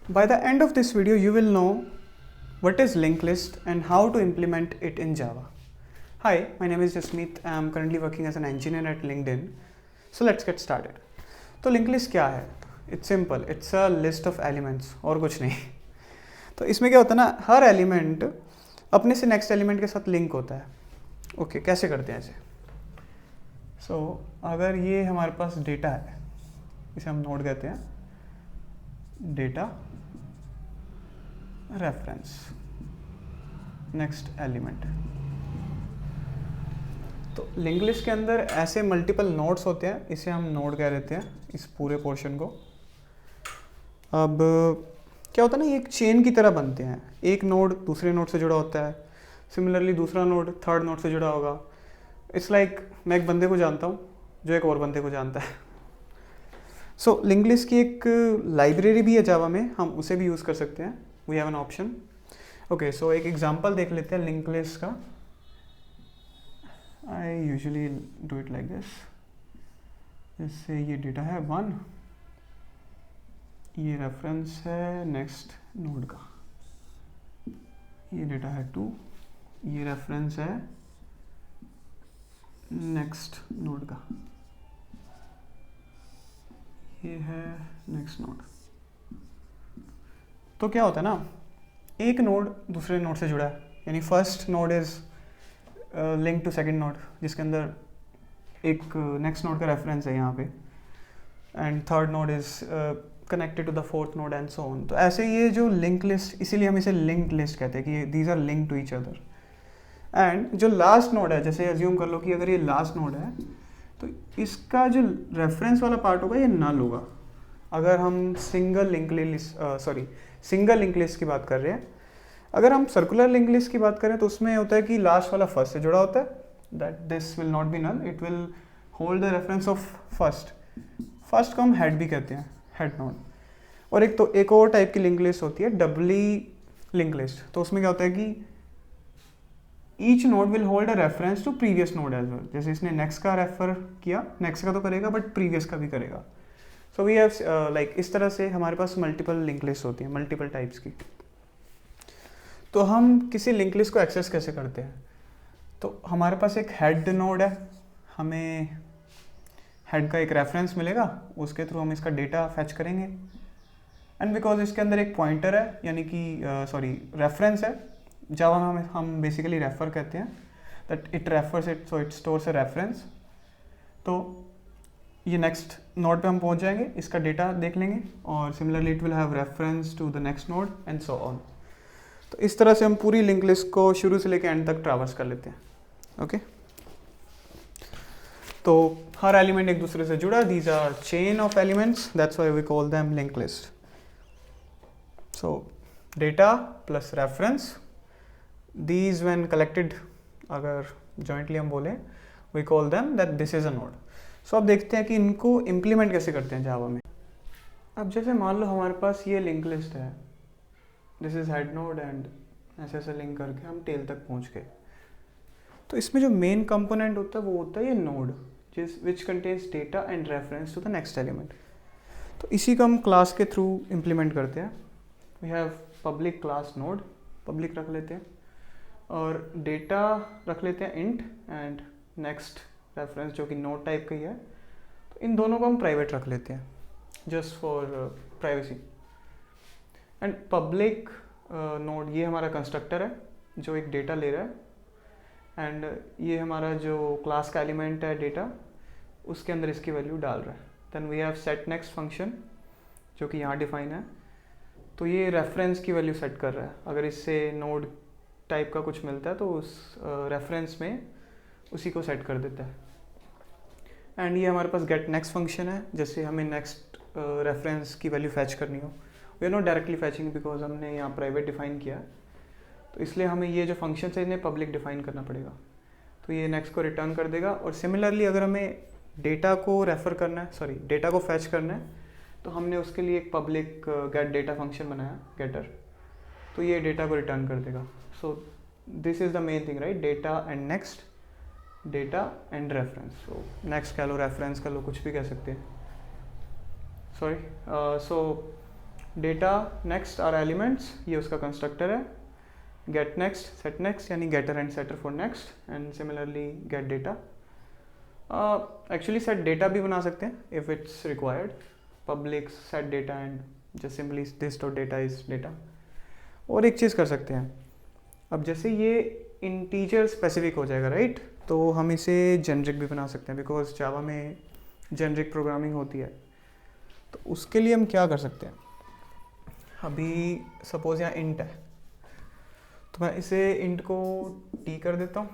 By the end of this video, you will know what is linked list and how to implement it in Java. Hi, my name is Jasmeet. I am currently working as an engineer at LinkedIn. So let's get started. तो linked list क्या है? It's simple. It's a list of elements और कुछ नहीं. तो इसमें क्या होता है ना, हर एलिमेंट अपने से नेक्स्ट एलिमेंट के साथ लिंक होता है. ओके, कैसे करते हैं ऐसे? सो अगर ये हमारे पास डेटा है, इसे हम नोड कहते हैं, डेटा रेफरेंस नेक्स्ट एलिमेंट. तो लिंक लिस्ट के अंदर ऐसे मल्टीपल नोड्स होते हैं, इसे हम नोड कह देते हैं इस पूरे पोर्शन को. अब क्या होता है ना, ये एक चेन की तरह बनते हैं. एक नोड दूसरे नोड से जुड़ा होता है, सिमिलरली दूसरा नोड थर्ड नोड से जुड़ा होगा. इट्स लाइक मैं एक बंदे को जानता हूँ जो एक और बंदे को जानता है. सो लिंक लिस्ट की एक लाइब्रेरी भी है जावा में, हम उसे भी यूज़ कर सकते हैं. We have an option. Okay, so एक एग्जांपल देख लेते हैं लिंक लिस्ट का. I usually do it like this. जैसे ये डेटा है 1, ये रेफरेंस है नेक्स्ट नोड का. ये डेटा है 2, ये रेफरेंस है नेक्स्ट नोड का. ये है नेक्स्ट नोड. तो क्या होता है ना, एक नोड दूसरे नोड से जुड़ा है, यानी first node is link to second node, जिसके अंदर एक नेक्स्ट नोड का रेफरेंस है यहाँ पे, and third node is connected to the fourth node and so on. तो ऐसे ये जो लिंक लिस्ट, इसीलिए हम इसे लिंक लिस्ट कहते हैं कि these are link to each other. And जो लास्ट नोड है, जैसे अज्यूम कर लो कि अगर ये लास्ट नोड है, तो इसका जो रेफरेंस वाला पार्ट होगा ये नल होगा. अगर हम सिंगल लिंक लिस्ट की बात कर रहे हैं. अगर हम सर्कुलर लिंक लिस्ट की बात करें तो उसमें होता है कि लास्ट वाला फर्स्ट से जुड़ा होता है, that this will not be null, it will hold the reference of first. First को हम हेड भी कहते हैं, हेड नोड. और एक और टाइप की लिंक लिस्ट होती है डबली लिंक लिस्ट. तो उसमें क्या होता है कि each node will hold a reference to previous node as well. जैसे इसने नेक्स्ट का रेफर किया, नेक्स्ट का तो करेगा बट प्रीवियस का भी करेगा. सो वी हैव लाइक इस तरह से हमारे पास मल्टीपल लिंक लिस्ट होती है, मल्टीपल टाइप्स की. तो हम किसी लिंक लिस्ट को एक्सेस कैसे करते हैं? तो हमारे पास एक हेड नोड है, हमें हेड का एक रेफरेंस मिलेगा, उसके थ्रू हम इसका डेटा फैच करेंगे. एंड बिकॉज इसके अंदर एक पॉइंटर है, यानी कि रेफरेंस है, जावा में हम बेसिकली रेफर कहते हैं, that it refers it, so it stores a reference. तो ये नेक्स्ट नोड पे हम पहुंच जाएंगे, इसका डेटा देख लेंगे, और similarly it will have reference to the next node and so on. तो इस तरह से हम पूरी लिंक लिस्ट को शुरू से लेकर एंड तक ट्रैवर्स कर लेते हैं. ओके, तो हर एलिमेंट एक दूसरे से जुड़ा, these are chain of elements, that's why we call them link list. So data plus reference, these when collected, अगर jointly हम बोलें, we call them that this is a node. So अब देखते हैं कि इनको implement कैसे करते हैं जावा में. अब जैसे मान लो हमारे पास ये लिंक लिस्ट है, this is head node and ऐसे ऐसे लिंक करके हम टेल तक पहुंच गए. तो इसमें जो मेन कंपोनेंट होता है वो होता है ये node, which contains data and reference to the next element. तो इसी को हम क्लास के थ्रू implement करते हैं. we have public class node, public रख लेते हैं, और डेटा रख लेते हैं इंट, एंड नेक्स्ट रेफरेंस जो कि नोड टाइप का ही है, तो इन दोनों को हम प्राइवेट रख लेते हैं just for privacy. And public node, ये हमारा कंस्ट्रक्टर है जो एक डेटा ले रहा है, एंड ये हमारा जो क्लास का एलिमेंट है डेटा, उसके अंदर इसकी वैल्यू डाल रहा है. Then we have set next function जो कि यहाँ डिफाइन है. तो ये रेफरेंस की वैल्यू सेट कर रहा है, अगर इससे नोड टाइप का कुछ मिलता है तो उस रेफरेंस में उसी को सेट कर देता है. एंड ये हमारे पास गेट नेक्स्ट फंक्शन है, जैसे हमें नेक्स्ट रेफरेंस की वैल्यू फैच करनी हो. We are not directly fetching because हमने यहाँ प्राइवेट डिफाइन किया है, तो इसलिए हमें ये जो फंक्शन है इन्हें पब्लिक डिफाइन करना पड़ेगा. तो ये नेक्स्ट को रिटर्न कर देगा. और सिमिलरली अगर हमें डेटा को रेफर करना है, डेटा को फैच करना है, तो हमने उसके लिए एक पब्लिक गेट डेटा फंक्शन बनाया, गेटर. तो ये डेटा को रिटर्न कर देगा. So this is the main thing, right? Data and next, data and reference. So next कह लो, reference कह लो, कुछ भी कह सकते हैं. So data next are elements, ये उसका कंस्ट्रक्टर है. गेट नेक्स्ट, सेट नेक्स्ट, यानी getter and setter for next, and similarly get data. Actually set data भी बना सकते हैं if it's required. Public set data and just simply this dot data is data. और एक चीज़ कर सकते हैं, अब जैसे ये इंटीजर स्पेसिफिक हो जाएगा राइट, तो हम इसे जेनरिक भी बना सकते हैं बिकॉज जावा में जेनरिक प्रोग्रामिंग होती है. तो उसके लिए हम क्या कर सकते हैं, अभी सपोज यहाँ इंट है, तो मैं इसे इंट को टी कर देता हूँ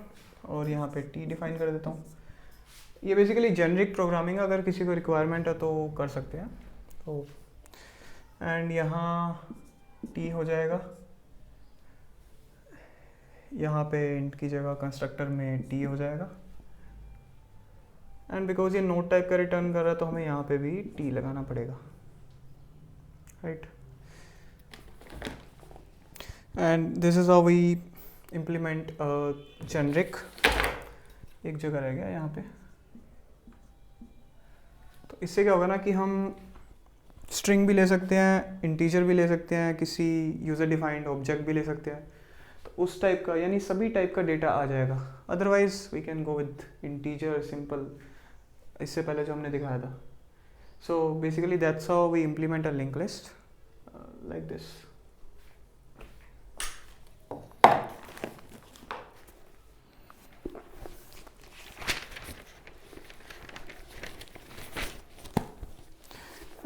और यहाँ पे टी डिफाइन कर देता हूँ. ये बेसिकली जेनरिक प्रोग्रामिंग, अगर किसी को रिक्वायरमेंट है तो कर सकते हैं. तो एंड यहाँ टी हो जाएगा, यहाँ पे इंट की जगह कंस्ट्रक्टर में टी हो जाएगा. एंड बिकॉज ये नोट टाइप का रिटर्न कर रहा है तो हमें यहाँ पे भी टी लगाना पड़ेगा right. And this is how we implement generic. एक जगह रह गया यहाँ पे. तो इससे क्या होगा ना कि हम स्ट्रिंग भी ले सकते हैं, इंटीजर भी ले सकते हैं, किसी यूज़र डिफाइंड ऑब्जेक्ट भी ले सकते हैं. तो उस टाइप का यानी सभी टाइप का डेटा आ जाएगा. Otherwise we can go with integer simple, इससे पहले जो हमने दिखाया था. So basically that's how we implement a link list like this.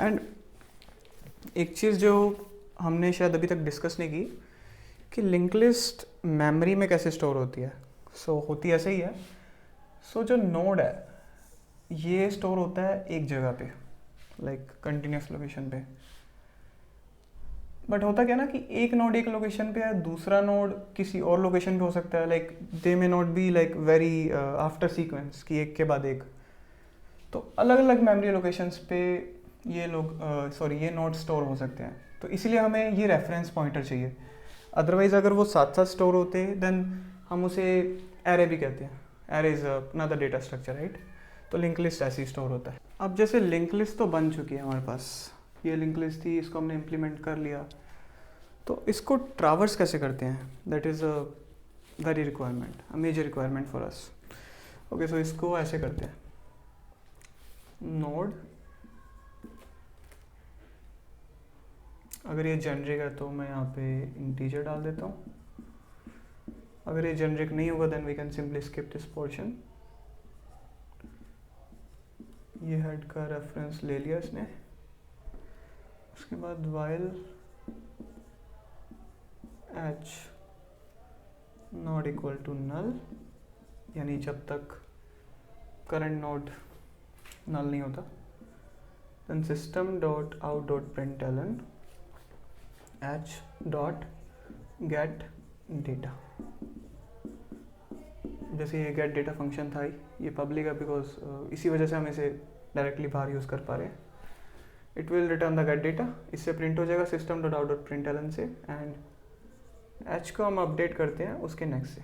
And एक चीज़ जो हमने शायद अभी तक डिस्कस नहीं की कि लिंक लिस्ट मेमोरी में कैसे स्टोर होती है. सो होती ऐसे ही है. सो जो नोड है ये स्टोर होता है एक जगह पे, लाइक कंटिन्यूस लोकेशन पे. बट होता क्या ना कि एक नोड एक लोकेशन पे है, दूसरा नोड किसी और लोकेशन पे हो सकता है. Like they may not be like very after sequence कि एक के बाद एक. तो अलग अलग मेमोरी लोकेशंस पे ये ये नोड स्टोर हो सकते हैं. तो इसलिए हमें ये रेफरेंस पॉइंटर चाहिए. अदरवाइज अगर वो साथ साथ स्टोर होते देन हम उसे एरे भी कहते हैं. Array is another data structure right. तो लिंक लिस्ट ऐसे ही स्टोर होता है. अब जैसे लिंक लिस्ट तो बन चुकी है हमारे पास, ये लिंक लिस्ट थी, इसको हमने इम्प्लीमेंट कर लिया. तो इसको ट्रावर्स कैसे करते हैं, that is a very requirement, a major requirement for us. Okay, so इसको ऐसे करते हैं. नोड, अगर ये जेनरिक है तो मैं यहाँ पे इंटीजर डाल देता हूँ. अगर ये जेनरिक नहीं होगा then we can simply skip this portion. ये हेड का रेफरेंस ले लिया इसने. उसके बाद while H not equal to null, यानी जब तक करंट नोड नल नहीं होता. Then system dot out dot println h dot get data. जैसे ये गेट डेटा फंक्शन था, ये पब्लिक है बिकॉज इसी वजह से हम इसे डायरेक्टली बाहर यूज़ कर पा रहे हैं. It will return the gate data, इससे प्रिंट हो जाएगा system dot out dot println से. एंड h को हम अपडेट करते हैं उसके नेक्स्ट से.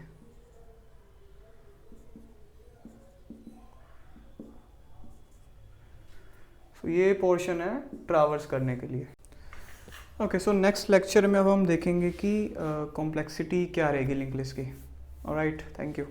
तो ये पोर्शन है ट्रावर्स करने के लिए. ओके, सो नेक्स्ट लेक्चर में अब हम देखेंगे कि कॉम्प्लेक्सिटी क्या रहेगी लिंक लिस्ट की. Alright, thank you.